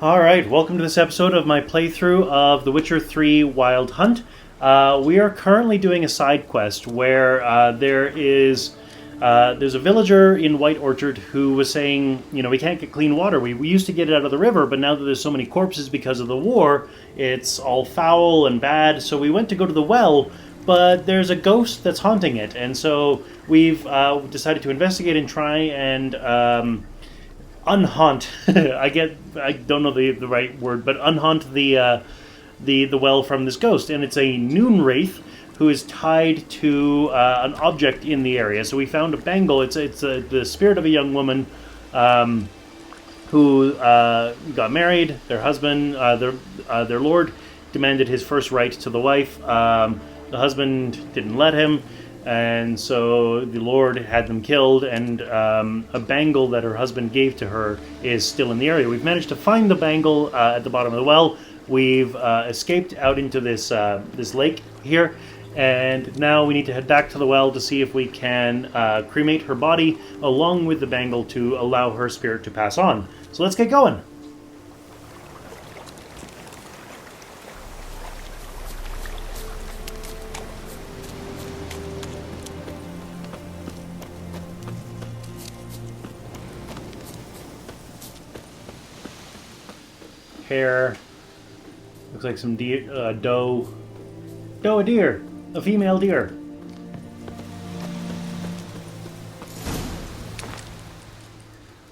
Alright, welcome to this episode of my playthrough of The Witcher 3 Wild Hunt. We are currently doing a side quest where there's a villager in White Orchard who was saying, we can't get clean water. We used to get it out of the river, but now that there's so many corpses because of the war, it's all foul and bad. So we went to go to the well, but there's a ghost that's haunting it. And so we've decided to investigate and try and unhaunt. I don't know the right word, but unhaunt the well from this ghost, and it's a noon wraith who is tied to an object in the area. So we found a bangle. It's the spirit of a young woman who got married. Their husband, their lord, demanded his first right to the wife. The husband didn't let him. And so the Lord had them killed, and a bangle that her husband gave to her is still in the area. We've managed to find the bangle at the bottom of the well. We've escaped out into this lake here, and now we need to head back to the well to see if we can cremate her body along with the bangle to allow her spirit to pass on. So let's get going. Hair. Looks like some deer, doe, a deer, a female deer.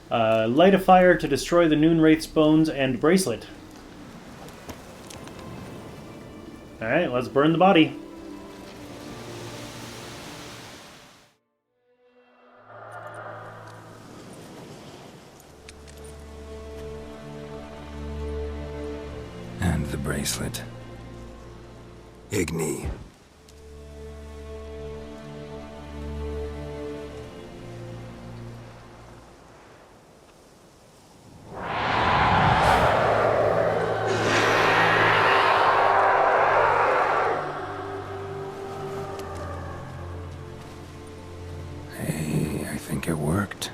Light a fire to destroy the Noon Wraith's bones and bracelet. Alright, let's burn the body. The bracelet. Igni. Hey, I think it worked.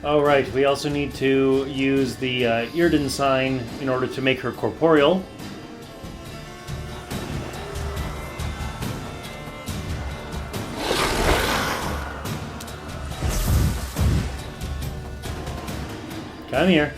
Alright, we also need to use the Irden sign in order to make her corporeal. Come here.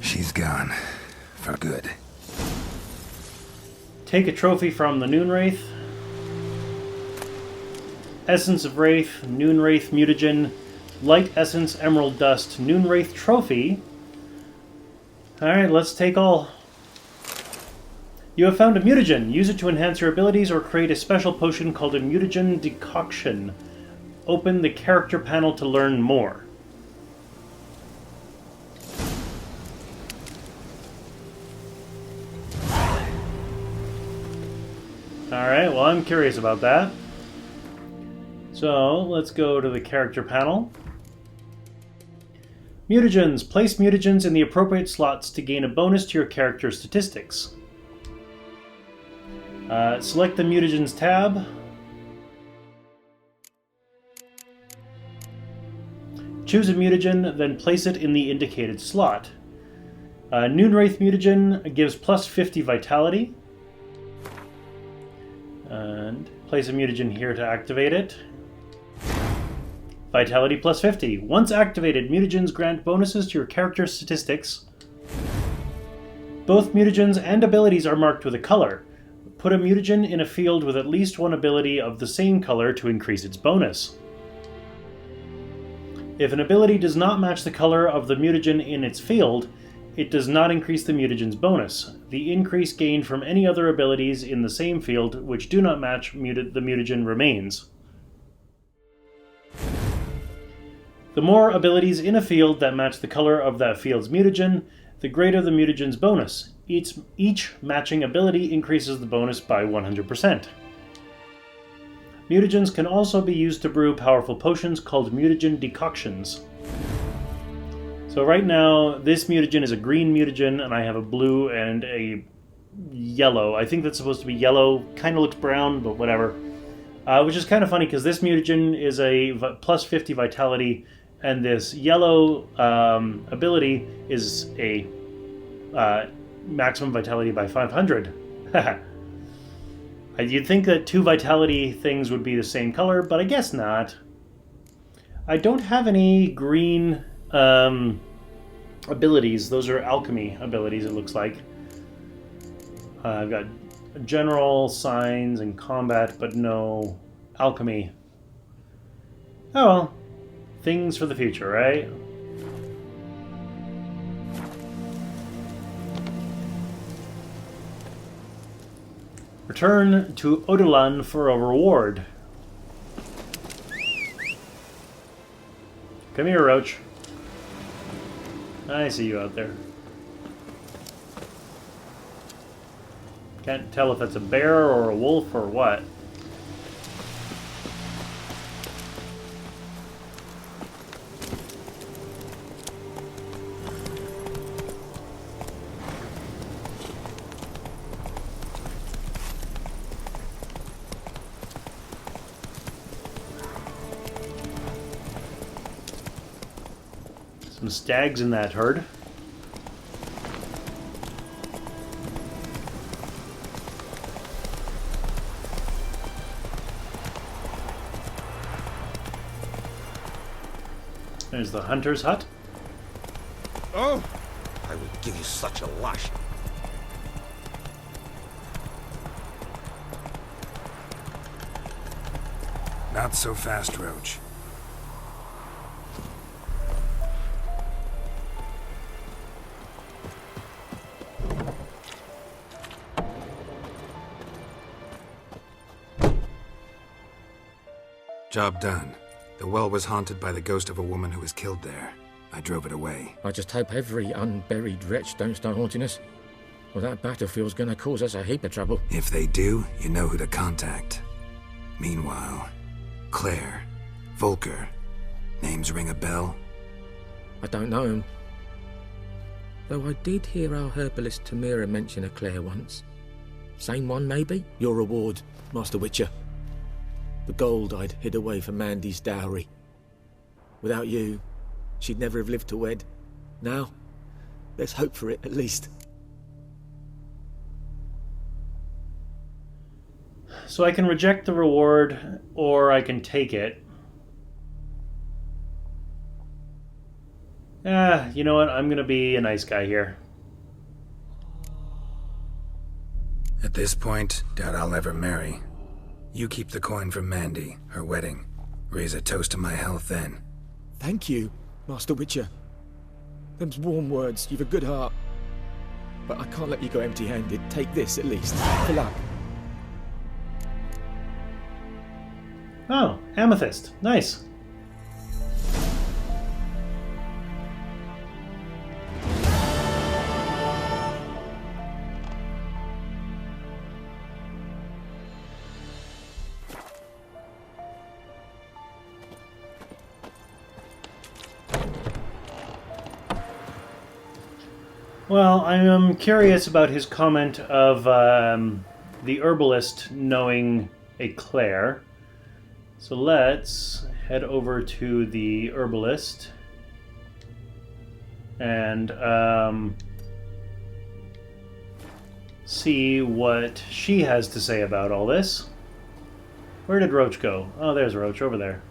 She's gone. For good. Take a trophy from the Noon Wraith. Essence of Wraith, Noon Wraith Mutagen, Light Essence, Emerald Dust, Noon Wraith Trophy. Alright, let's take all. You have found a mutagen. Use it to enhance your abilities or create a special potion called a mutagen decoction. Open the character panel to learn more. Alright, well, I'm curious about that. So, let's go to the character panel. Mutagens. Place mutagens in the appropriate slots to gain a bonus to your character statistics. Select the mutagens tab. Choose a mutagen, then place it in the indicated slot. Noonwraith mutagen gives plus 50 vitality. And place a mutagen here to activate it. Vitality plus 50. Once activated, mutagens grant bonuses to your character statistics. Both mutagens and abilities are marked with a color. Put a mutagen in a field with at least one ability of the same color to increase its bonus. If an ability does not match the color of the mutagen in its field, it does not increase the mutagen's bonus. The increase gained from any other abilities in the same field which do not match the mutagen remains. The more abilities in a field that match the color of that field's mutagen, the greater the mutagen's bonus. Each matching ability increases the bonus by 100%. Mutagens can also be used to brew powerful potions called mutagen decoctions. So right now, this mutagen is a green mutagen, and I have a blue and a yellow. I think that's supposed to be yellow. Kind of looks brown, but whatever. Which is kind of funny, because this mutagen is a plus 50 vitality, and this yellow ability is a maximum vitality by 500. You'd think that two vitality things would be the same color, but I guess not. I don't have any green abilities. Those are alchemy abilities, it looks like. I've got general, signs, and combat, but no alchemy. Oh well. Things for the future, right? Return to Odolan for a reward. Come here, Roach. I see you out there. Can't tell if it's a bear or a wolf or what. Some stags in that herd. There's the hunter's hut. Oh! I will give you such a lash. Not so fast, Roach. Job done. The well was haunted by the ghost of a woman who was killed there. I drove it away. I just hope every unburied wretch don't start haunting us. Well, that battlefield's gonna cause us a heap of trouble. If they do, you know who to contact. Meanwhile, Claer, Volker, names ring a bell? I don't know him. Though I did hear our herbalist Tamira mention a Claer once. Same one, maybe? Your reward, Master Witcher. The gold I'd hid away for Mandy's dowry. Without you, she'd never have lived to wed. Now, let's hope for it, at least. So I can reject the reward, or I can take it. You know what? I'm gonna be a nice guy here. At this point, doubt I'll ever marry. You keep the coin from Mandy, her wedding. Raise a toast to my health then. Thank you, Master Witcher. Them's warm words, you've a good heart. But I can't let you go empty-handed. Take this, at least, for luck. Oh, amethyst. Nice. Well, I'm curious about his comment of the herbalist knowing a Claer. So let's head over to the herbalist and see what she has to say about all this. Where did Roach go? Oh, there's Roach over there.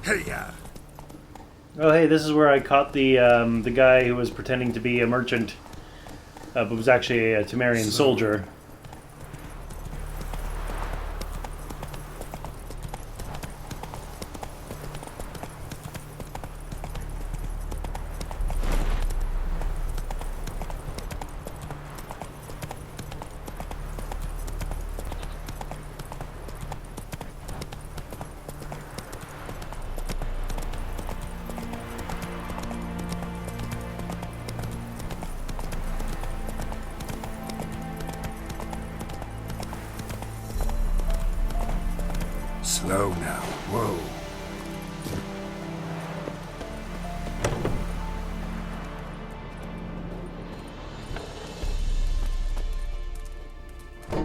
Hey-ya! Oh, hey, this is where I caught the guy who was pretending to be a merchant, but was actually a Temerian soldier. Slow now. Whoa.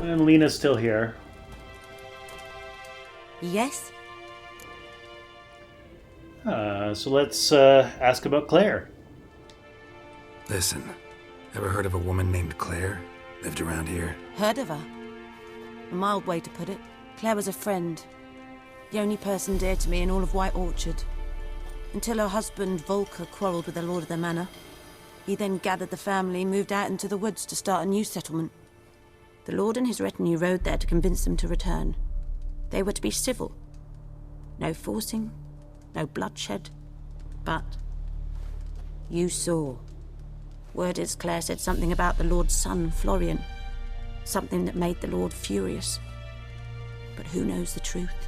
And Lena's still here. Yes? So let's ask about Claire. Listen, ever heard of a woman named Claer? Lived around here? Heard of her? A mild way to put it. Claire was a friend. The only person dear to me in all of White Orchard. Until her husband, Volker, quarrelled with the lord of the manor. He then gathered the family, moved out into the woods to start a new settlement. The lord and his retinue rode there to convince them to return. They were to be civil. No forcing, no bloodshed. But you saw. Word is Claire said something about the lord's son, Florian. Something that made the lord furious. But who knows the truth?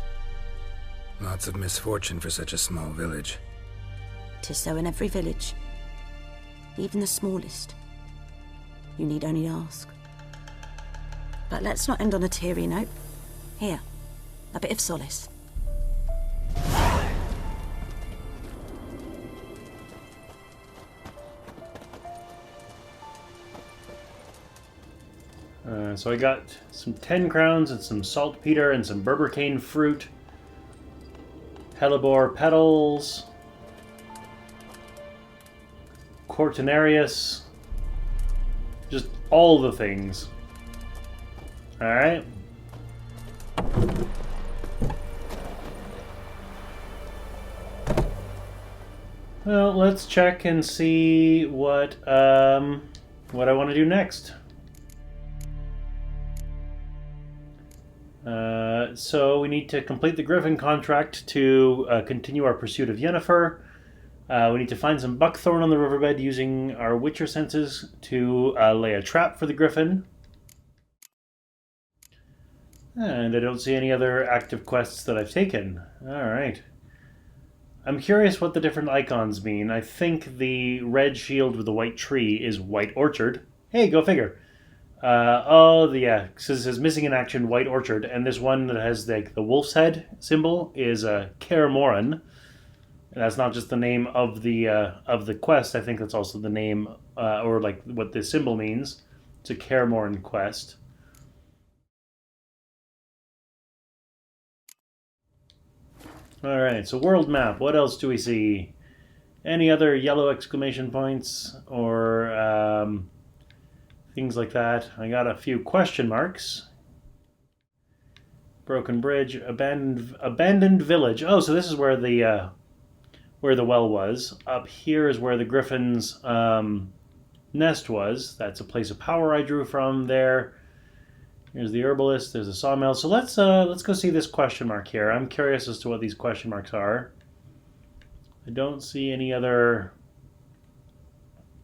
Lots of misfortune for such a small village. 'Tis so in every village. Even the smallest. You need only ask. But let's not end on a teary note. Here, a bit of solace. So I got some 10 crowns and some saltpeter and some berbercane fruit. Hellebore petals. Cortinarius. Just all the things. Alright. Well, let's check and see what I want to do next. So we need to complete the Griffin contract to continue our pursuit of Yennefer. We need to find some buckthorn on the riverbed using our Witcher senses to lay a trap for the Griffin. And I don't see any other active quests that I've taken. Alright. I'm curious what the different icons mean. I think the red shield with the white tree is White Orchard. Hey, go figure. Yeah, so it says missing in action, White Orchard, and this one that has the wolf's head symbol is Claer. And that's not just the name of the quest. I think that's also the name, or like what this symbol means. It's a Claer quest. All right, so world map. What else do we see? Any other yellow exclamation points or things like that? I got a few question marks. Broken bridge, abandoned village. Oh, so this is where the well was. Up here is where the Griffin's nest was. That's a place of power I drew from there. Here's the herbalist. There's a sawmill. So let's go see this question mark here. I'm curious as to what these question marks are. I don't see any other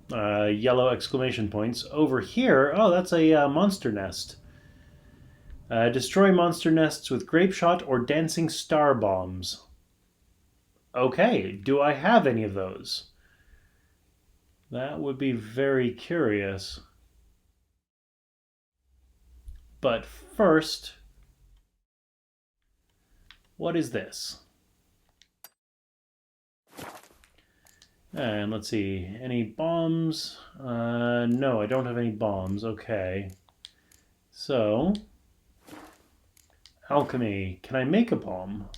yellow exclamation points. Over here, oh, that's a monster nest. Destroy monster nests with grape shot or dancing star bombs. Okay, do I have any of those? That would be very curious. But first, what is this? And let's see, any bombs? No, I don't have any bombs. Okay. So, alchemy. Can I make a bomb?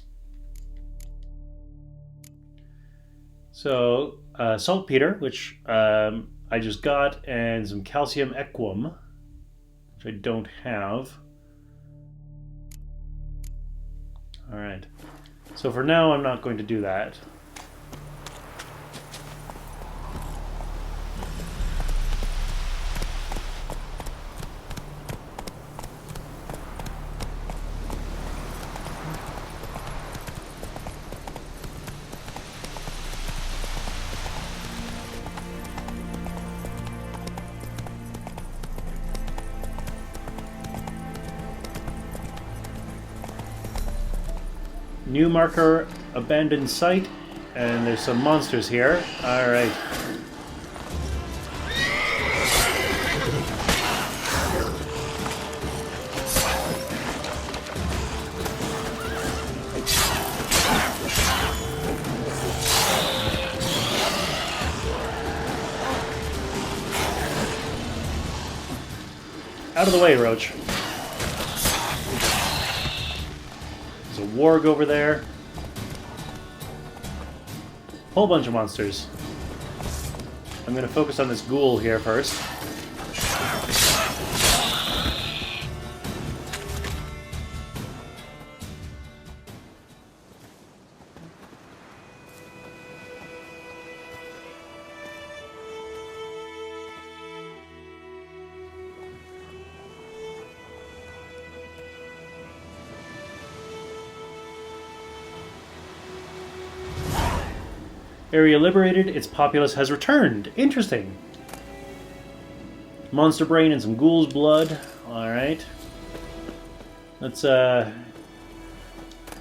So, saltpeter, which I just got, and some calcium equum, which I don't have. All right. So for now, I'm not going to do that. New marker, abandoned site, and there's some monsters here. Alright. Out of the way, Roach. There's a warg over there. Whole bunch of monsters. I'm going to focus on this ghoul here first. Area liberated, its populace has returned. Interesting. Monster brain and some ghoul's blood. Alright. Let's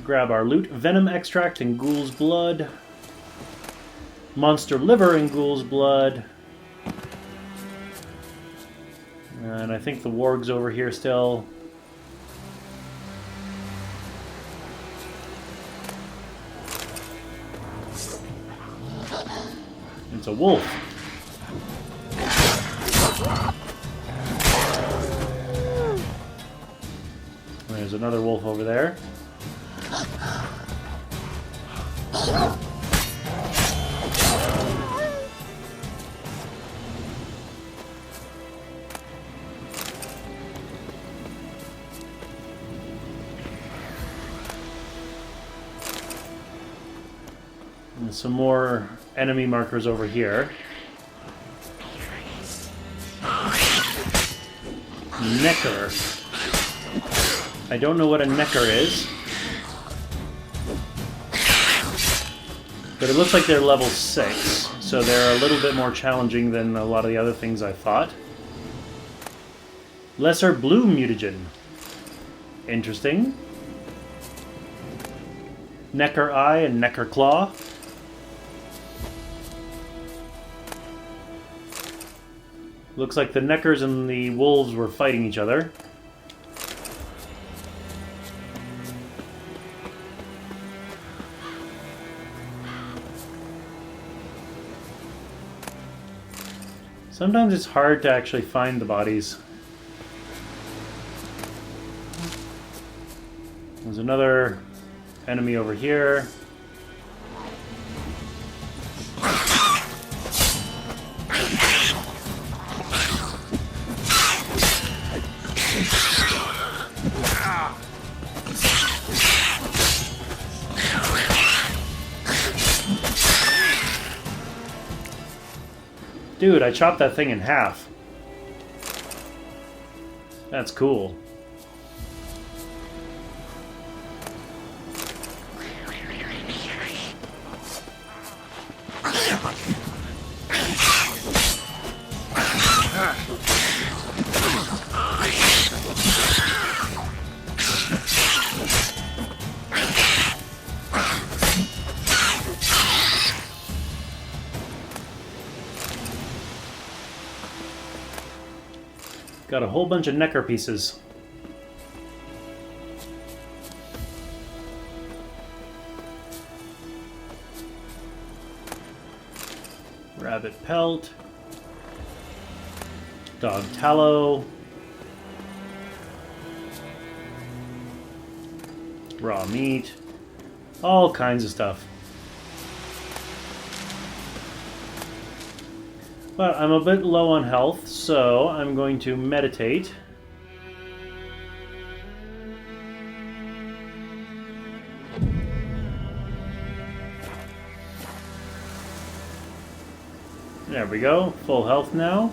grab our loot. Venom extract and ghoul's blood. Monster liver and ghoul's blood. And I think the warg's over here still. It's a wolf. There's another wolf over there. And some more enemy markers over here. Necker. I don't know what a necker is. But it looks like they're level 6, so they're a little bit more challenging than a lot of the other things I thought. Lesser blue mutagen. Interesting. Necker eye and necker claw. Looks like the Neckers and the wolves were fighting each other. Sometimes it's hard to actually find the bodies. There's another enemy over here. Dude, I chopped that thing in half. That's cool. Got a whole bunch of Necker pieces. Rabbit pelt. Dog tallow. Raw meat. All kinds of stuff. But I'm a bit low on health, so I'm going to meditate. There we go. Full health now.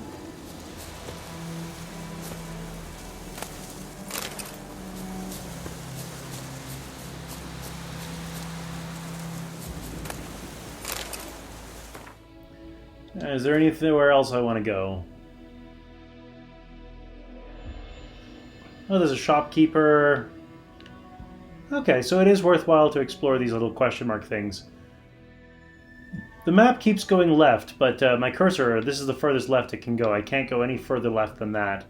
Is there anywhere else I want to go? Oh, there's a shopkeeper. Okay, so it is worthwhile to explore these little question mark things. The map keeps going left, but my cursor, this is the furthest left it can go. I can't go any further left than that.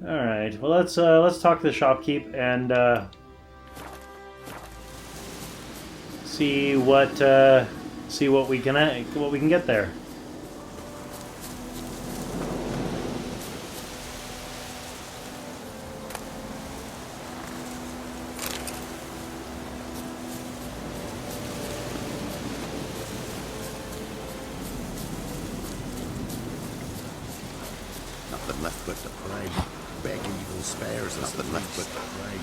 Alright, well let's talk to the shopkeep and see what we can get there. Nothing left but to pray. Beg evil spares us. Nothing left but to pray.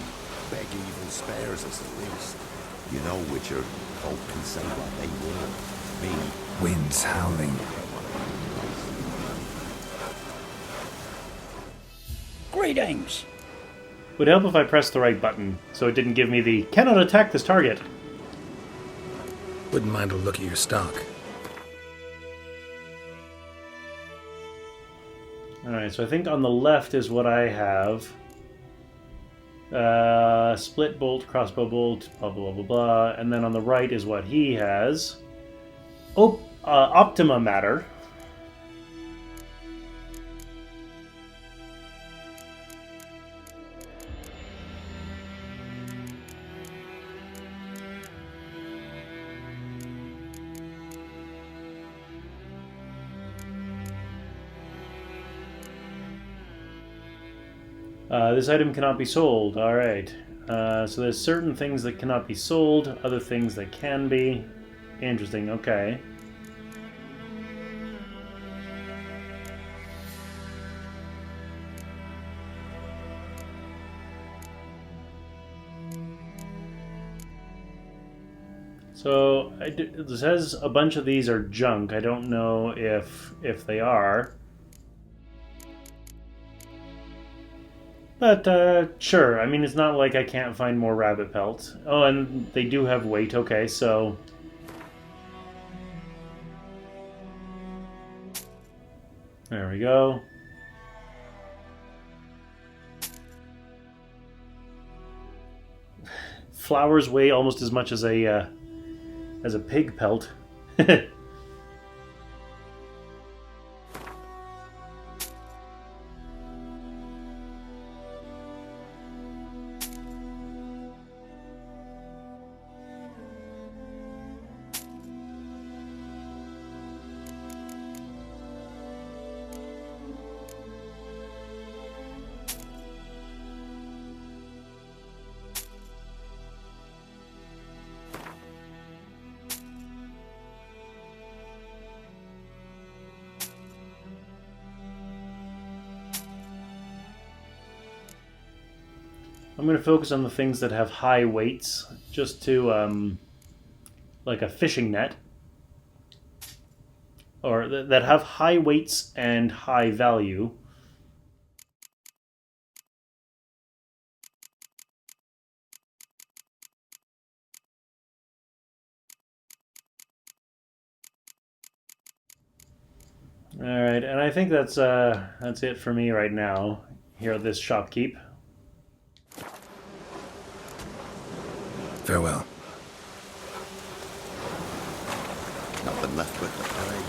Beg evil spares us at least. You know, Witcher, folk can say what they will. Me. Winds howling. Greetings! Would help if I pressed the right button, so it didn't give me the "cannot attack this target." Wouldn't mind a look at your stock. Alright, so I think on the left is what I have. Split bolt, crossbow bolt, blah blah blah blah, and then on the right is what he has. Oh, Optima Matter. This item cannot be sold. Alright. So there's certain things that cannot be sold, other things that can be. Interesting, okay. So it says a bunch of these are junk. I don't know if they are. But, sure. I mean, it's not like I can't find more rabbit pelts. Oh, and they do have weight. Okay, so... There we go. Flowers weigh almost as much as a pig pelt. I'm going to focus on the things that have high weights, just to, like a fishing net. Or that have high weights and high value. Alright, and I think that's it for me right now, here at this shopkeep. Farewell. Nothing left but to pray.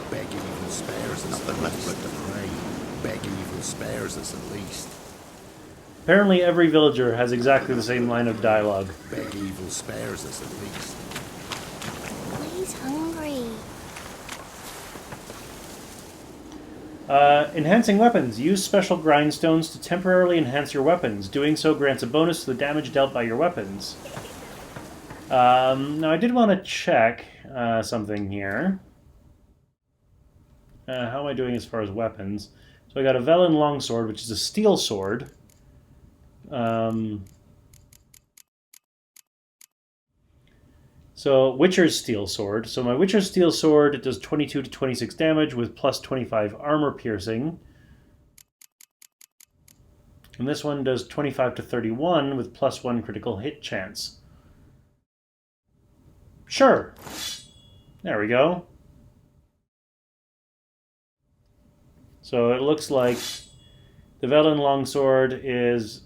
Beg evil spares us. Nothing left but to pray. Beg evil spares us at least. Apparently every villager has exactly the same line of dialogue. Beg evil spares us at least. He's hungry. Enhancing weapons. Use special grindstones to temporarily enhance your weapons. Doing so grants a bonus to the damage dealt by your weapons. Now I did want to check something here. How am I doing as far as weapons? So I got a Velen longsword, which is a steel sword. So So, Witcher's Steel Sword. So my Witcher's Steel Sword, it does 22 to 26 damage with plus 25 armor piercing. And this one does 25 to 31 with plus 1 critical hit chance. Sure. There we go. So it looks like the Velen Longsword is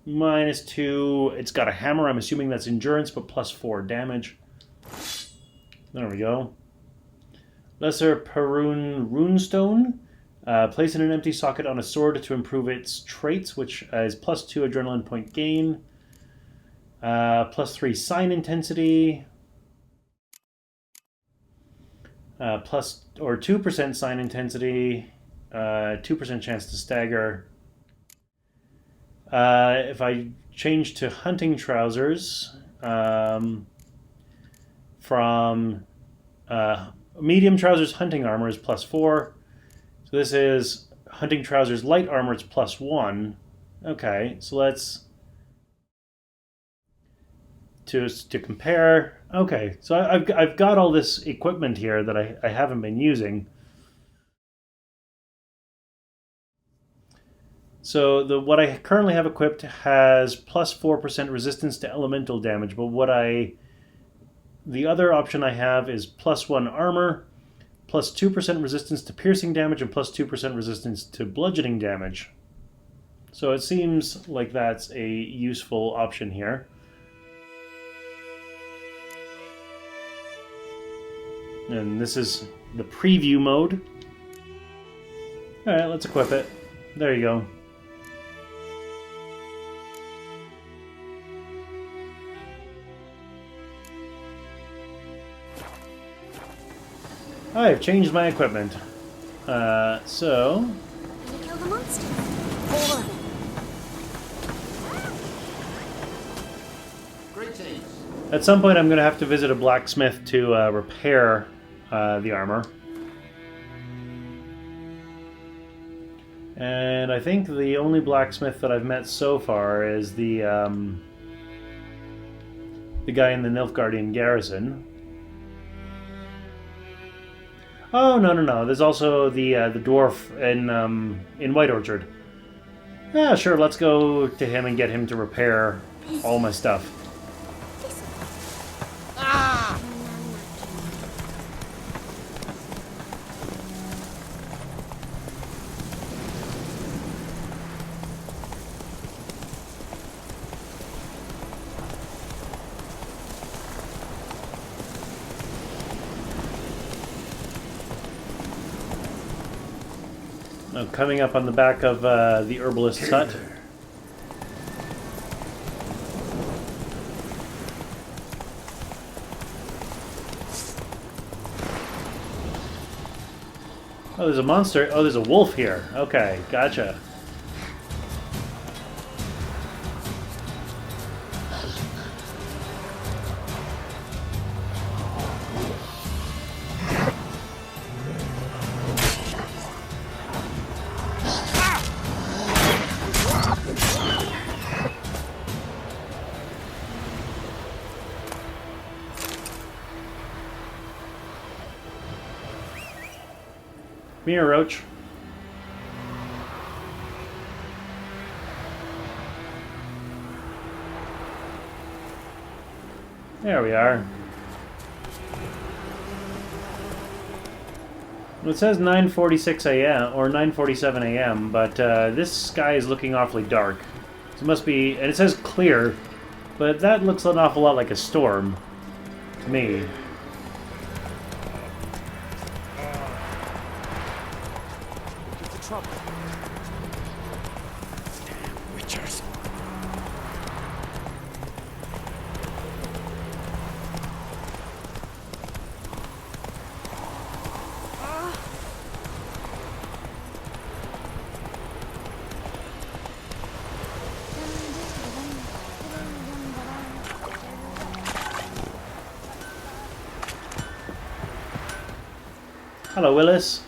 -2. It's got a hammer. I'm assuming that's endurance, but plus 4 damage. There we go. Lesser Perun Runestone. Place in an empty socket on a sword to improve its traits, which is plus 2 adrenaline point gain. Plus 3 sign intensity. Plus or 2% sign intensity. 2% chance to stagger. If I change to hunting trousers, from medium trousers, hunting armor is plus 4. So this is hunting trousers, light armor, it's plus 1. Okay, so let's to compare. Okay, so I've got all this equipment here that I haven't been using. So what I currently have equipped has plus 4% resistance to elemental damage, but the other option I have is plus 1 armor, plus 2% resistance to piercing damage, and plus 2% resistance to bludgeoning damage. So it seems like that's a useful option here. And this is the preview mode. Alright, let's equip it. There you go. I've changed my equipment. So... Can you kill the monster? 4 of them. Greetings. At some point I'm going to have to visit a blacksmith to repair the armor. And I think the only blacksmith that I've met so far is the guy in the Nilfgaardian garrison. Oh, no. There's also the dwarf in White Orchard. Yeah, sure, let's go to him and get him to repair all my stuff. Coming up on the back of the herbalist's hut. Oh, there's a monster. Oh, there's a wolf here. Okay, gotcha. Come here, Roach. There we are. Well, it says 9:46 a.m. or 9:47 a.m., but this sky is looking awfully dark. So it must be, and it says clear, but that looks an awful lot like a storm to me. Trouble. Damn witchers. Hello, Willis.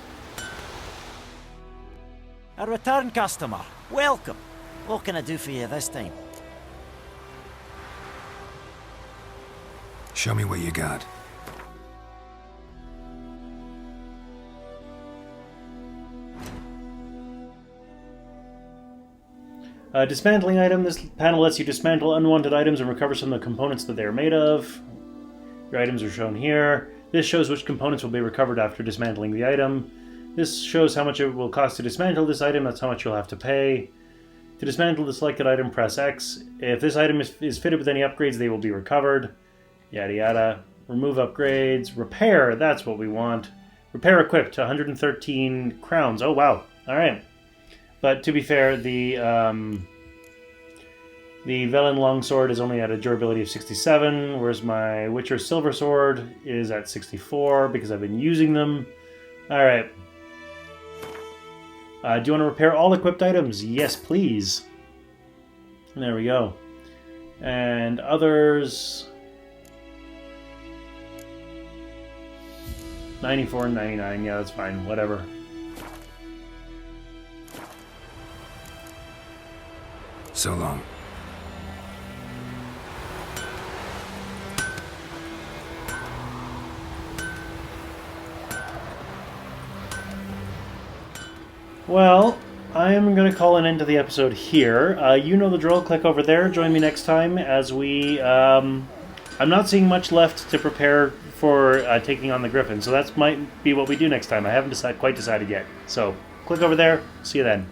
A return customer. Welcome. What can I do for you this time? Show me what you got. Dismantling item. This panel lets you dismantle unwanted items and recover some of the components that they are made of. Your items are shown here. This shows which components will be recovered after dismantling the item. This shows how much it will cost to dismantle this item. That's how much you'll have to pay. To dismantle the selected item, press X. If this item is fitted with any upgrades, they will be recovered. Yada yada. Remove upgrades. Repair. That's what we want. Repair equipped. 113 crowns. Oh, wow. Alright. But to be fair, the Velen Longsword is only at a durability of 67, whereas my Witcher Silver Sword is at 64 because I've been using them. Alright. Do you want to repair all equipped items? Yes, please. There we go. And others... 94 and 99. Yeah, that's fine. Whatever. So long. Well, I am going to call an end to the episode here. You know the drill. Click over there. Join me next time as we... I'm not seeing much left to prepare for taking on the Griffin, so that might be what we do next time. I haven't quite decided yet. So, click over there. See you then.